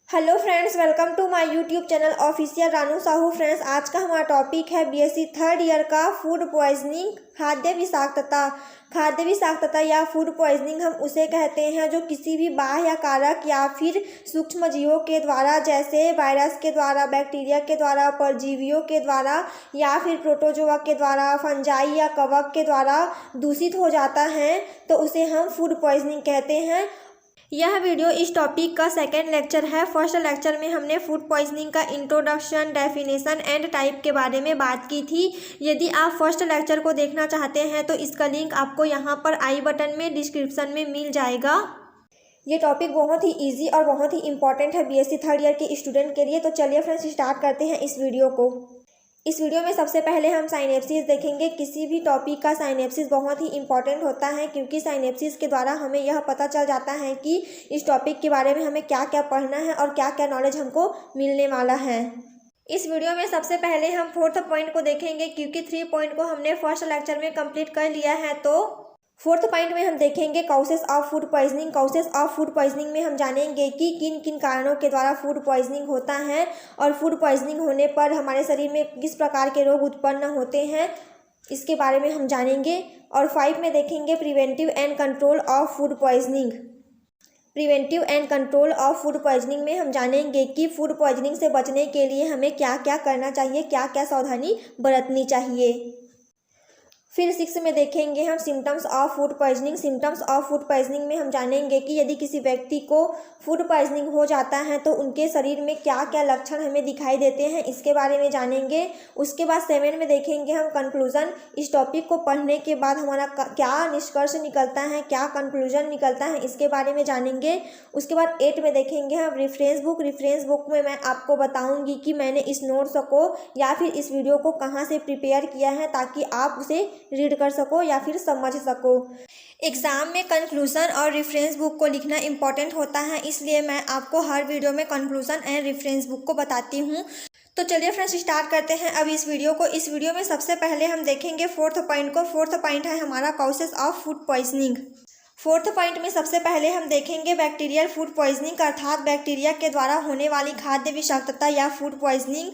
Hello friends, welcome to my YouTube channel official Ranu Sahu. Friends, आज का हमारा टॉपिक है बीएससी थर्ड ईयर का फूड पॉइजनिंग, खाद्य विषाक्तता या फूड पॉइजनिंग हम उसे कहते हैं जो किसी भी बाह्य कारक या फिर सूक्ष्म जीवों के द्वारा, जैसे वायरस के द्वारा, बैक्टीरिया के द्वारा, परजीवियों के द्वारा या फिर प्रोटोजोआ के द्वारा, फंजाई या कवक के द्वारा दूषित हो जाता है, तो उसे हम फूड पॉइजनिंग कहते हैं। यह वीडियो इस टॉपिक का सेकेंड लेक्चर है। फर्स्ट लेक्चर में हमने फूड पॉइजनिंग का इंट्रोडक्शन, डेफिनेशन एंड टाइप के बारे में बात की थी। यदि आप फर्स्ट लेक्चर को देखना चाहते हैं तो इसका लिंक आपको यहाँ पर आई बटन में डिस्क्रिप्शन में मिल जाएगा। ये टॉपिक बहुत ही इजी और बहुत ही इंपॉर्टेंट है बीएससी थर्ड ईयर के स्टूडेंट के लिए। तो चलिए फ्रेंड्स, स्टार्ट करते हैं इस वीडियो को। इस वीडियो में सबसे पहले हम साइनेप्सिस देखेंगे। किसी भी टॉपिक का साइनेप्सिस बहुत ही इंपॉर्टेंट होता है, क्योंकि साइनेप्सिस के द्वारा हमें यह पता चल जाता है कि इस टॉपिक के बारे में हमें क्या क्या पढ़ना है और क्या क्या नॉलेज हमको मिलने वाला है। इस वीडियो में सबसे पहले हम फोर्थ पॉइंट को देखेंगे, क्योंकि 3 पॉइंट को हमने फर्स्ट लेक्चर में कंप्लीट कर लिया है। तो फोर्थ पॉइंट में हम देखेंगे causes of food poisoning. Causes of food poisoning में हम जानेंगे कि किन किन कारणों के द्वारा फूड पॉइजनिंग होता है और फूड पॉइजनिंग होने पर हमारे शरीर में किस प्रकार के रोग उत्पन्न होते हैं, इसके बारे में हम जानेंगे। और 5 में देखेंगे preventive and control of food poisoning. Preventive and control of food poisoning में हम जानेंगे कि फूड पॉइजनिंग से बचने के लिए हमें क्या क्या करना चाहिए, क्या क्या सावधानी बरतनी चाहिए। फिर 6 में देखेंगे हम symptoms of food poisoning. Symptoms of food poisoning में हम जानेंगे कि यदि किसी व्यक्ति को फूड पॉइजनिंग हो जाता है तो उनके शरीर में क्या क्या लक्षण हमें दिखाई देते हैं, इसके बारे में जानेंगे। उसके बाद 7 में देखेंगे हम कंक्लूजन। इस टॉपिक को पढ़ने के बाद हमारा क्या निष्कर्ष निकलता है, क्या कंक्लूजन निकलता है, इसके बारे में जानेंगे। उसके बाद 8 में देखेंगे हम रेफरेंस बुक। रेफरेंस बुक में मैं आपको बताऊँगी कि मैंने इस नोट्स को या फिर इस वीडियो को कहाँ से प्रिपेयर किया है, ताकि आप उसे रीड कर सको या फिर समझ सको। एग्ज़ाम में कंक्लूजन और रेफरेंस बुक को लिखना इंपॉर्टेंट होता है, इसलिए मैं आपको हर वीडियो में कंक्लूजन एंड रेफरेंस बुक को बताती हूँ। तो चलिए फ्रेंड्स, स्टार्ट करते हैं अब इस वीडियो को। इस वीडियो में सबसे पहले हम देखेंगे फोर्थ पॉइंट को। फोर्थ पॉइंट है हमारा causes of food poisoning. Fourth point में सबसे पहले हम देखेंगे बैक्टीरियल फूड पॉइजनिंग, अर्थात बैक्टीरिया के द्वारा होने वाली खाद्य विषाक्तता या फूड पॉइजनिंग।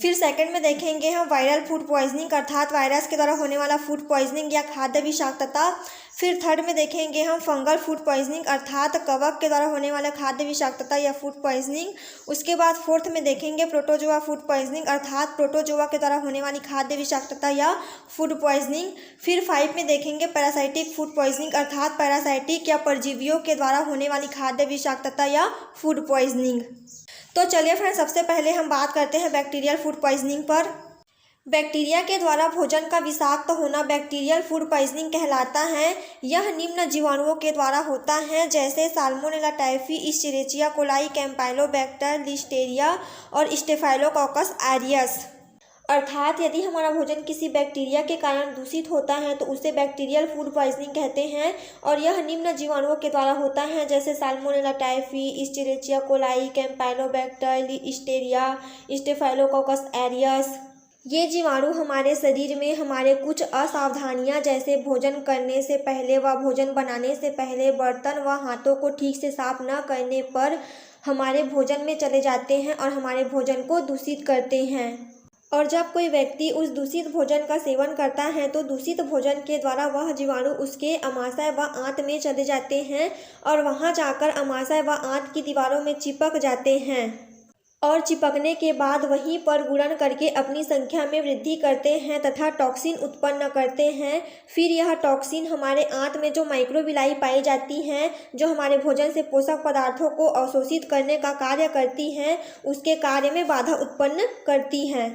फिर सेकंड में देखेंगे हम वायरल फूड पॉइजनिंग, अर्थात वायरस के द्वारा होने वाला फूड पॉइजनिंग या खाद्य विषाक्तता। फिर थर्ड में देखेंगे हम फंगल फूड पॉइजनिंग, अर्थात कवक के द्वारा होने वाला खाद्य विषाक्तता या फूड पॉइजनिंग। उसके बाद फोर्थ में देखेंगे प्रोटोजोआ फूड पॉइजनिंग, अर्थात प्रोटोजोआ के द्वारा होने वाली खाद्य विषाक्तता या फूड पॉइजनिंग। फिर 5 में देखेंगे पैरासाइटिक फूड पॉइजनिंग, अर्थात पैरासाइटिक या परजीवियों के द्वारा होने वाली खाद्य विषाक्तता या फूड पॉइजनिंग। तो चलिए फ्रेंड्स, सबसे पहले हम बात करते हैं बैक्टीरियल फूड पॉइजनिंग पर। बैक्टीरिया के द्वारा भोजन का विषाक्त होना बैक्टीरियल फूड पॉइजनिंग कहलाता है। यह निम्न जीवाणुओं के द्वारा होता है, जैसे salmonella typhi, escherichia coli, campylobacter, Listeria और स्टेफाइलोकोकस ऑरियस। अर्थात यदि हमारा भोजन किसी बैक्टीरिया के कारण दूषित होता है तो उसे बैक्टीरियल फूड पॉइजनिंग कहते हैं, और यह निम्न जीवाणुओं के द्वारा होता है, जैसे salmonella typhi, escherichia coli, campylobacter, listeria, staphylococcus aureus. ये जीवाणु हमारे शरीर में हमारे कुछ असावधानियां, जैसे भोजन करने से पहले व भोजन बनाने से पहले बर्तन व हाथों को ठीक से साफ न करने पर हमारे भोजन में चले जाते हैं और हमारे भोजन को दूषित करते हैं। और जब कोई व्यक्ति उस दूषित भोजन का सेवन करता है तो दूषित भोजन के द्वारा वह जीवाणु उसके अमाशय व आंत में चले जाते हैं और वहां जाकर अमाशय व आंत की दीवारों में चिपक जाते हैं और चिपकने के बाद वहीं पर गुणन करके अपनी संख्या में वृद्धि करते हैं तथा टॉक्सिन उत्पन्न करते हैं। फिर यह टॉक्सिन हमारे आंत में जो माइक्रोविलाई पाई जाती हैं, जो हमारे भोजन से पोषक पदार्थों को अवशोषित करने का कार्य करती हैं, उसके कार्य में बाधा उत्पन्न करती हैं।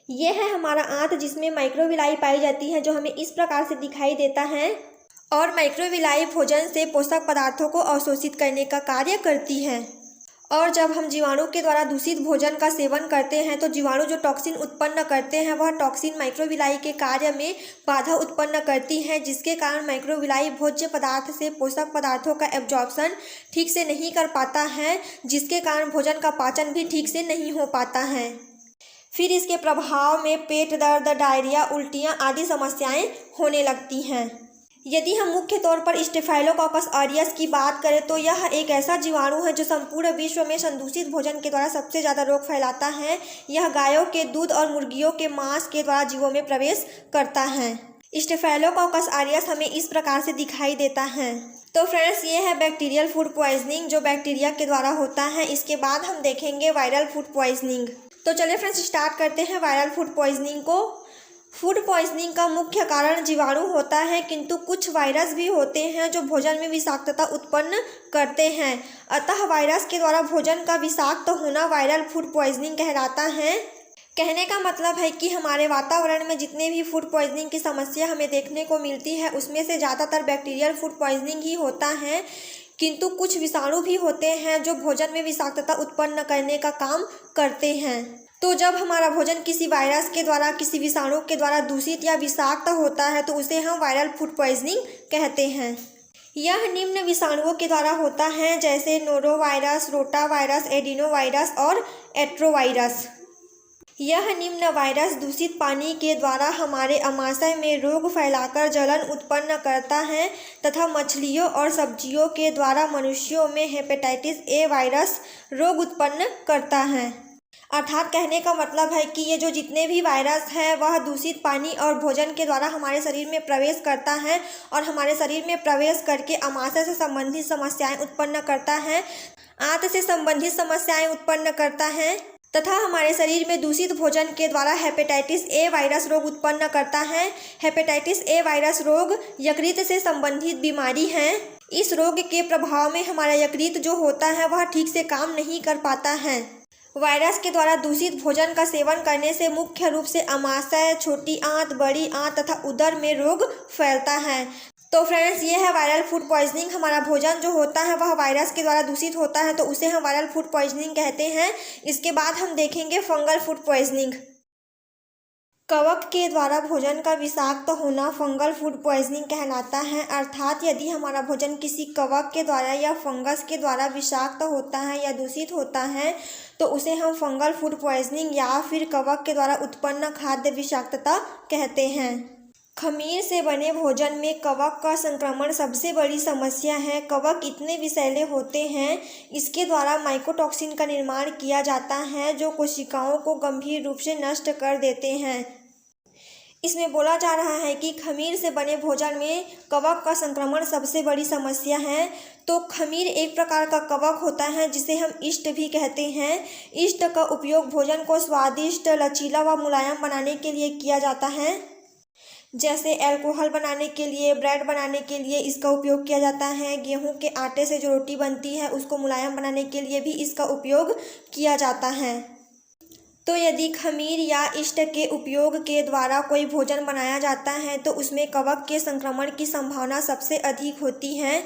यह है हमारा आंत, जिसमें माइक्रोविलाई पाई जाती है, जो हमें इस प्रकार से दिखाई देता है। और माइक्रोविलाई भोजन से पोषक पदार्थों को अवशोषित करने का कार्य करती है। और जब हम जीवाणु के द्वारा दूषित भोजन का सेवन करते हैं तो जीवाणु जो टॉक्सिन उत्पन्न करते हैं, वह टॉक्सिन माइक्रोविलाई के कार्य में बाधा उत्पन्न करती है, जिसके कारण माइक्रोविलाई भोज्य पदार्थ से पोषक पदार्थों का एब्जॉर्प्शन ठीक से नहीं कर पाता है, जिसके कारण भोजन का पाचन भी ठीक से नहीं हो पाता है। फिर इसके प्रभाव में पेट दर्द, डायरिया, उल्टियाँ आदि समस्याएं होने लगती हैं। यदि हम मुख्य तौर पर स्टेफाइलोकोकस ऑरियस की बात करें तो यह एक ऐसा जीवाणु है जो संपूर्ण विश्व में संदूषित भोजन के द्वारा सबसे ज़्यादा रोग फैलाता है। यह गायों के दूध और मुर्गियों के मांस के द्वारा जीवों में प्रवेश करता है। स्टेफाइलोकोकस ऑरियस हमें इस प्रकार से दिखाई देता है। तो फ्रेंड्स, ये है बैक्टीरियल फूड पॉइजनिंग जो बैक्टीरिया के द्वारा होता है। इसके बाद हम देखेंगे वायरल फूड पॉइजनिंग। तो चलिए फ्रेंड्स, स्टार्ट करते हैं वायरल फूड पॉइजनिंग को। फूड पॉइजनिंग का मुख्य कारण जीवाणु होता है, किंतु कुछ वायरस भी होते हैं जो भोजन में विषाक्तता उत्पन्न करते हैं। अतः वायरस के द्वारा भोजन का विषाक्त होना वायरल फूड पॉइजनिंग कहलाता है। कहने का मतलब है कि हमारे वातावरण में जितने भी फूड पॉइजनिंग की समस्या हमें देखने को मिलती है उसमें से ज़्यादातर बैक्टीरियल फूड पॉइजनिंग ही होता है, किंतु कुछ विषाणु भी होते हैं जो भोजन में विषाक्तता उत्पन्न करने का काम करते हैं। तो जब हमारा भोजन किसी वायरस के द्वारा, किसी विषाणु के द्वारा दूषित या विषाक्त होता है तो उसे हम वायरल फूड पॉइजनिंग कहते हैं। यह निम्न विषाणुओं के द्वारा होता है, जैसे नोरोवायरस, रोटावायरस, एडिनोवायरस और एट्रोवायरस। यह निम्न वायरस दूषित पानी के द्वारा हमारे आमाशय में रोग फैलाकर जलन उत्पन्न करता है तथा मछलियों और सब्जियों के द्वारा मनुष्यों में हेपेटाइटिस ए वायरस रोग उत्पन्न करता है। अर्थात कहने का मतलब है कि ये जो जितने भी वायरस हैं वह दूषित पानी और भोजन के द्वारा हमारे शरीर में प्रवेश करता है और हमारे शरीर में प्रवेश करके आमाशय से संबंधित समस्याएं उत्पन्न करता है, आंत से संबंधित समस्याएं उत्पन्न करता है तथा हमारे शरीर में दूषित भोजन के द्वारा हेपेटाइटिस ए वायरस रोग उत्पन्न करता है। हेपेटाइटिस ए वायरस रोग यकृत से संबंधित बीमारी है। इस रोग के प्रभाव में हमारा यकृत जो होता है वह ठीक से काम नहीं कर पाता है। वायरस के द्वारा दूषित भोजन का सेवन करने से मुख्य रूप से आमाशय, छोटी आंत, बड़ी आंत तथा उदर में रोग फैलता है। तो फ्रेंड्स, ये है वायरल फूड पॉइजनिंग। हमारा भोजन जो होता है वह वायरस के द्वारा दूषित होता है तो उसे हम वायरल फूड पॉइजनिंग कहते हैं। इसके बाद हम देखेंगे फंगल फूड पॉइजनिंग। कवक के द्वारा भोजन का विषाक्त होना फंगल फूड पॉइजनिंग कहलाता है। अर्थात यदि हमारा भोजन किसी कवक के द्वारा या फंगस के द्वारा विषाक्त होता है या दूषित होता है तो उसे हम फंगल फूड पॉइजनिंग या फिर कवक के द्वारा उत्पन्न खाद्य विषाक्तता कहते हैं। खमीर से बने भोजन में कवक का संक्रमण सबसे बड़ी समस्या है। कवक इतने विषैले होते हैं, इसके द्वारा माइकोटॉक्सिन का निर्माण किया जाता है जो कोशिकाओं को गंभीर रूप से नष्ट कर देते हैं। इसमें बोला जा रहा है कि खमीर से बने भोजन में कवक का संक्रमण सबसे बड़ी समस्या है। तो खमीर एक प्रकार का कवक होता है जिसे हम ईस्ट भी कहते हैं। ईस्ट का उपयोग भोजन को स्वादिष्ट, लचीला व मुलायम बनाने के लिए किया जाता है। जैसे अल्कोहल बनाने के लिए, ब्रेड बनाने के लिए इसका उपयोग किया जाता है। गेहूं के आटे से जो रोटी बनती है उसको मुलायम बनाने के लिए भी इसका उपयोग किया जाता है। तो यदि खमीर या ईस्ट के उपयोग के द्वारा कोई भोजन बनाया जाता है तो उसमें कवक के संक्रमण की संभावना सबसे अधिक होती है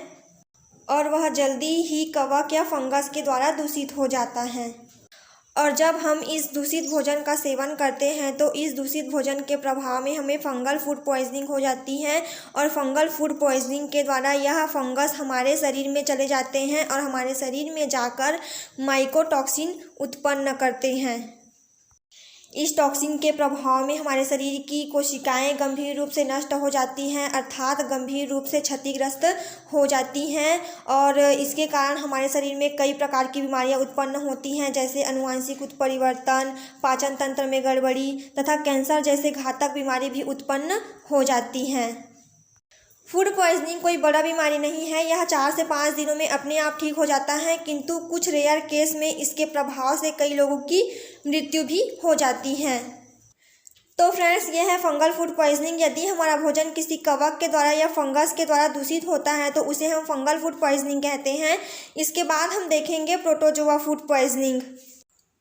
और वह जल्दी ही कवक या फंगस के द्वारा दूषित हो जाता है। और जब हम इस दूषित भोजन का सेवन करते हैं तो इस दूषित भोजन के प्रभाव में हमें फंगल फूड पॉइजनिंग हो जाती है और फंगल फूड पॉइजनिंग के द्वारा यह फंगस हमारे शरीर में चले जाते हैं और हमारे शरीर में जाकर माइकोटॉक्सिन उत्पन्न करते हैं। इस टॉक्सिन के प्रभाव में हमारे शरीर की कोशिकाएं गंभीर रूप से नष्ट हो जाती हैं, अर्थात गंभीर रूप से क्षतिग्रस्त हो जाती हैं और इसके कारण हमारे शरीर में कई प्रकार की बीमारियां उत्पन्न होती हैं, जैसे आनुवांशिक उत्परिवर्तन, पाचन तंत्र में गड़बड़ी तथा कैंसर जैसे घातक बीमारी भी उत्पन्न हो जाती हैं। फूड पॉइजनिंग कोई बड़ा बीमारी नहीं है, यह 4 से 5 दिनों में अपने आप ठीक हो जाता है, किंतु कुछ रेयर केस में इसके प्रभाव से कई लोगों की मृत्यु भी हो जाती है। तो फ्रेंड्स, ये है फंगल फूड पॉइजनिंग। यदि हमारा भोजन किसी कवक के द्वारा या फंगस के द्वारा दूषित होता है तो उसे हम फंगल फूड पॉइजनिंग कहते हैं। इसके बाद हम देखेंगे प्रोटोजोआ फूड पॉइजनिंग।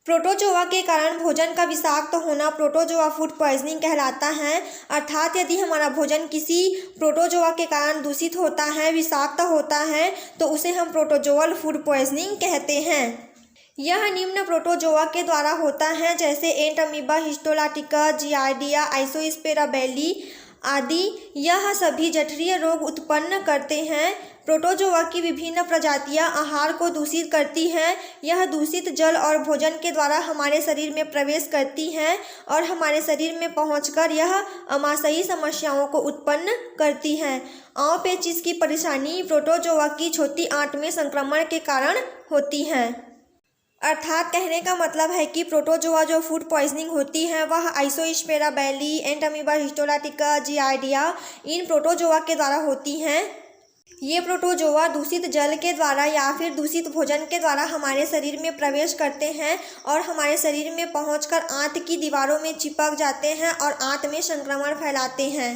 प्रोटोजोआ के कारण भोजन का विषाक्त होना प्रोटोजोआ फूड पॉइजनिंग कहलाता है। अर्थात यदि हमारा भोजन किसी प्रोटोजोआ के कारण दूषित होता है, विषाक्त होता है तो उसे हम प्रोटोजोअल फूड पॉइजनिंग कहते हैं। यह निम्न प्रोटोजोआ के द्वारा होता है, जैसे एंट अमीबा, हिस्टोलाटिका, जियार्डिया, आइसोस्पेरा बैली आदि। यह सभी जठरीय रोग उत्पन्न करते हैं। प्रोटोजोआ की विभिन्न प्रजातियां आहार को दूषित करती हैं। यह दूषित जल और भोजन के द्वारा हमारे शरीर में प्रवेश करती हैं और हमारे शरीर में पहुंचकर यह आमाशयी समस्याओं को उत्पन्न करती हैं। आंव पेचिश की परेशानी प्रोटोजोआ की छोटी आंत में संक्रमण के कारण होती है। अर्थात कहने का मतलब है कि प्रोटोजोआ जो फूड पॉइजनिंग होती है वह आइसोस्पेरा बैली, एंटामीबा हिस्टोलाटिका, जियार्डिया इन प्रोटोजोआ के द्वारा होती हैं। ये प्रोटोजोआ दूषित जल के द्वारा या फिर दूषित भोजन के द्वारा हमारे शरीर में प्रवेश करते हैं और हमारे शरीर में पहुंचकर आंत की दीवारों में चिपक जाते हैं और आंत में संक्रमण फैलाते हैं।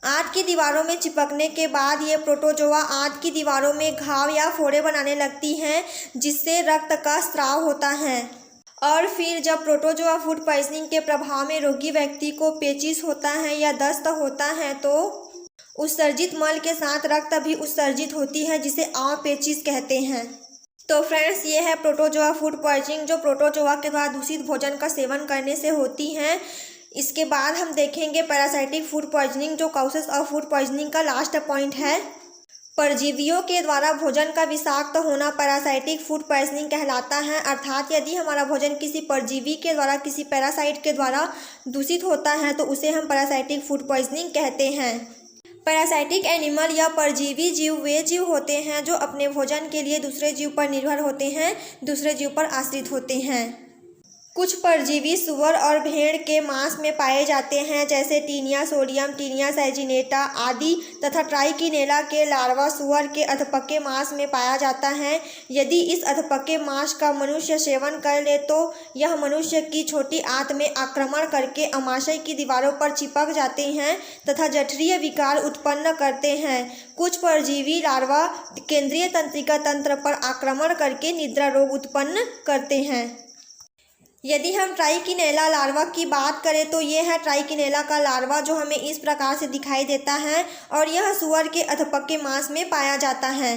आंत की दीवारों में चिपकने के बाद ये प्रोटोजोआ आंत की दीवारों में घाव या फोड़े बनाने लगती हैं, जिससे रक्त का स्राव होता है। और फिर जब प्रोटोजोआ फूड पॉइजनिंग के प्रभाव में रोगी व्यक्ति को पेचिश होता है या दस्त होता है तो उत्सर्जित मल के साथ रक्त भी उत्सर्जित होती है, जिसे आंव पेचिश कहते हैं। तो फ्रेंड्स, ये है प्रोटोजोआ फूड पॉइजनिंग जो प्रोटोजोआ के द्वारा दूषित भोजन का सेवन करने से होती हैं। इसके बाद हम देखेंगे पैरासाइटिक फूड पॉइजनिंग जो कॉजेस ऑफ फूड पॉइजनिंग का लास्ट पॉइंट है। परजीवियों के द्वारा भोजन का विषाक्त होना पैरासाइटिक फूड पॉइजनिंग कहलाता है। अर्थात यदि हमारा भोजन किसी परजीवी के द्वारा, किसी पैरासाइट के द्वारा दूषित होता है तो उसे हम पैरासाइटिक फूड पॉइजनिंग कहते हैं। पैरासाइटिक एनिमल या परजीवी जीव वे जीव होते हैं जो अपने भोजन के लिए दूसरे जीव पर निर्भर होते हैं, दूसरे जीव पर आश्रित होते हैं। कुछ परजीवी सूअर और भेड़ के मांस में पाए जाते हैं, जैसे टीनिया सोडियम, टीनिया सैजिनेटा आदि, तथा ट्राइकिनेला के लार्वा सूअर के अधपके मांस में पाया जाता है। यदि इस अधपके मांस का मनुष्य सेवन कर ले तो यह मनुष्य की छोटी आंत में आक्रमण करके आमाशय की दीवारों पर चिपक जाते हैं तथा जठरीय विकार उत्पन्न करते हैं। कुछ परजीवी लार्वा केंद्रीय तंत्रिका तंत्र पर आक्रमण करके निद्रा रोग उत्पन्न करते हैं। यदि हम ट्राइकिनेला लार्वा की बात करें तो ये है ट्राइकिनेला का लार्वा जो हमें इस प्रकार से दिखाई देता है और यह सूअर के अधपके मांस में पाया जाता है।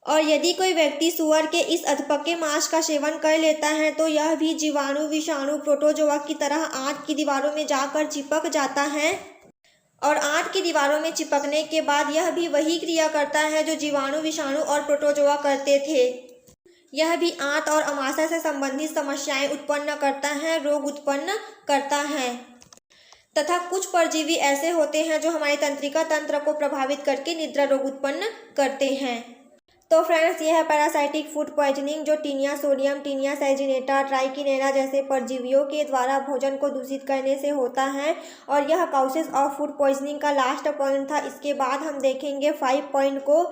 और यदि कोई व्यक्ति सूअर के इस अधपके मांस का सेवन कर लेता है तो यह भी जीवाणु, विषाणु, प्रोटोजोआ की तरह आंत की दीवारों में जाकर चिपक जाता है और आंत की दीवारों में चिपकने के बाद यह भी वही क्रिया करता है जो जीवाणु, विषाणु और प्रोटोजोआ करते थे। यह भी आंत और आमाशय से संबंधित समस्याएं उत्पन्न करता है, रोग उत्पन्न करता है। तथा कुछ परजीवी ऐसे होते हैं जो हमारे तंत्रिका तंत्र को प्रभावित करके निद्रा रोग उत्पन्न करते हैं। तो फ्रेंड्स, यह है पैरासाइटिक फूड पॉइजनिंग जो टीनिया सोडियम, टीनिया सैजिनेटा, ट्राइकिनेला जैसे परजीवियों के द्वारा भोजन को दूषित करने से होता है और यह कॉजेस ऑफ फूड पॉइजनिंग का लास्ट पॉइंट था। इसके बाद हम देखेंगे 5 पॉइंट को,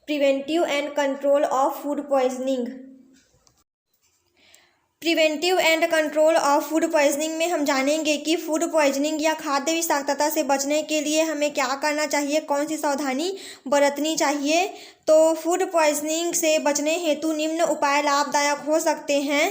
preventive and control of food poisoning. Preventive and control of food poisoning में हम जानेंगे कि फूड पॉइजनिंग या खाद्य विषाक्तता से बचने के लिए हमें क्या करना चाहिए, कौन सी सावधानी बरतनी चाहिए। तो फूड पॉइजनिंग से बचने हेतु निम्न उपाय लाभदायक हो सकते हैं।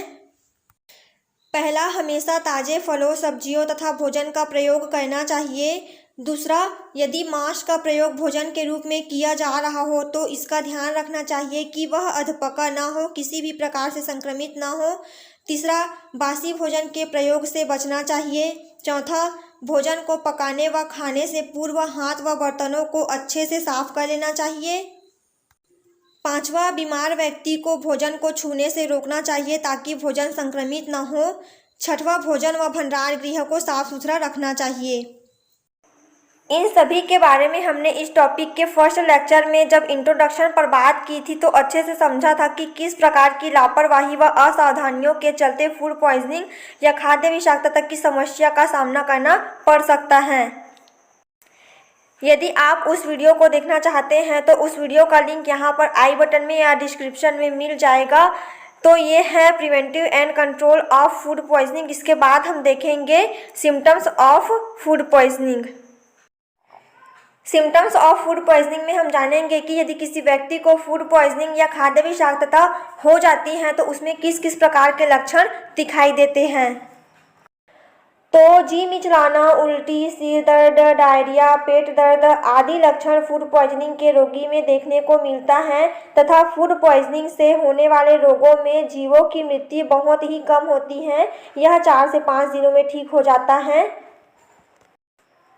पहला, हमेशा ताज़े फलों, सब्जियों तथा भोजन का प्रयोग करना चाहिए। दूसरा, यदि मांस का प्रयोग भोजन के रूप में किया जा रहा हो तो इसका ध्यान रखना चाहिए कि वह अधपका ना हो, किसी भी प्रकार से संक्रमित ना हो। तीसरा, बासी भोजन के प्रयोग से बचना चाहिए। चौथा, भोजन को पकाने व खाने से पूर्व हाथ व बर्तनों को अच्छे से साफ कर लेना चाहिए। पांचवा, बीमार व्यक्ति को भोजन को छूने से रोकना चाहिए ताकि भोजन संक्रमित न हो। छठवां, भोजन व भंडार गृह को साफ सुथरा रखना चाहिए। इन सभी के बारे में हमने इस टॉपिक के फर्स्ट लेक्चर में जब इंट्रोडक्शन पर बात की थी तो अच्छे से समझा था कि किस प्रकार की लापरवाही व असावधानियों के चलते फूड पॉइजनिंग या खाद्य विषाक्तता की समस्या का सामना करना पड़ सकता है। यदि आप उस वीडियो को देखना चाहते हैं तो उस वीडियो का लिंक यहाँ पर आई बटन में या डिस्क्रिप्शन में मिल जाएगा। तो ये है preventive and control of food poisoning. इसके बाद हम देखेंगे symptoms of food poisoning. Symptoms of food poisoning में हम जानेंगे कि यदि किसी व्यक्ति को फूड पॉइजनिंग या खाद्य विषाक्तता हो जाती है तो उसमें किस किस प्रकार के लक्षण दिखाई देते हैं। तो जी मिचलाना, उल्टी, सिर दर्द, डायरिया, पेट दर्द आदि लक्षण फूड पॉइजनिंग के रोगी में देखने को मिलता है तथा फूड पॉइजनिंग से होने वाले रोगों में जीवों की मृत्यु बहुत ही कम होती है। यह 4 से 5 दिनों में ठीक हो जाता है।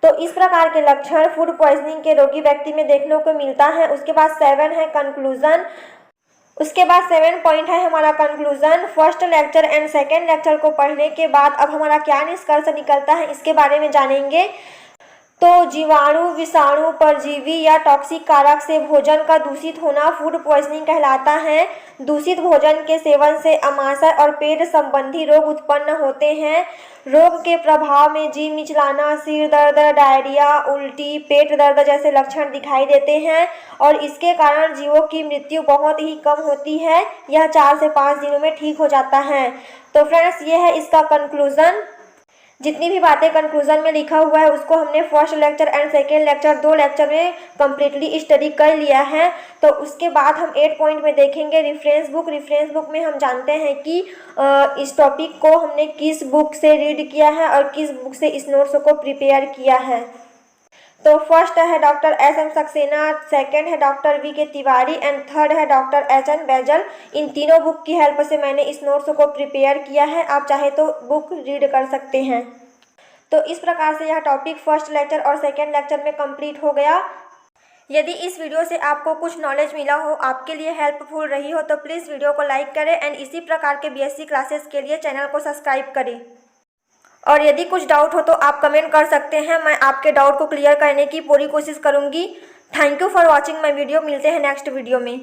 तो इस प्रकार के लक्षण फूड पॉइजनिंग के रोगी व्यक्ति में देखने को मिलता है। उसके बाद 7 है कंक्लूजन। उसके बाद 7 पॉइंट है हमारा conclusion. First lecture and second lecture को पढ़ने के बाद अब हमारा क्या निष्कर्ष निकलता है इसके बारे में जानेंगे। तो जीवाणु, विषाणु, परजीवी या टॉक्सिक कारक से भोजन का दूषित होना फूड पॉइजनिंग कहलाता है। दूषित भोजन के सेवन से अमाशय और पेट संबंधी रोग उत्पन्न होते हैं। रोग के प्रभाव में जी मिचलाना, सिर दर्द, डायरिया, उल्टी, पेट दर्द जैसे लक्षण दिखाई देते हैं और इसके कारण जीवों की मृत्यु बहुत ही कम होती है। यह 4 से 5 दिनों में ठीक हो जाता है। तो फ्रेंड्स, ये है इसका कंक्लूजन। जितनी भी बातें कंक्लूजन में लिखा हुआ है उसको हमने first lecture and second lecture 2 lecture में कम्प्लीटली स्टडी कर लिया है। तो उसके बाद हम 8 पॉइंट में देखेंगे रेफरेंस बुक। रेफरेंस बुक में हम जानते हैं कि इस टॉपिक को हमने किस बुक से रीड किया है और किस बुक से इस नोट्स को प्रिपेयर किया है। तो फर्स्ट है डॉक्टर एस.एम. सक्सेना, सेकंड है doctor VK. Tiwari and third है डॉक्टर एच.एन. बैजल। इन तीनों बुक की हेल्प से मैंने इस नोट्स को प्रिपेयर किया है। आप चाहे तो बुक रीड कर सकते हैं। तो इस प्रकार से यह टॉपिक फर्स्ट लेक्चर और सेकेंड लेक्चर में कंप्लीट हो गया। यदि इस वीडियो से आपको कुछ नॉलेज मिला हो, आपके लिए हेल्पफुल रही हो, तो प्लीज़ वीडियो को लाइक करें एंड इसी प्रकार के बीएससी क्लासेस के लिए चैनल को सब्सक्राइब करें। और यदि कुछ डाउट हो तो आप कमेंट कर सकते हैं, मैं आपके डाउट को क्लियर करने की पूरी कोशिश करूंगी। Thank you for watching my video. मिलते हैं नेक्स्ट वीडियो में।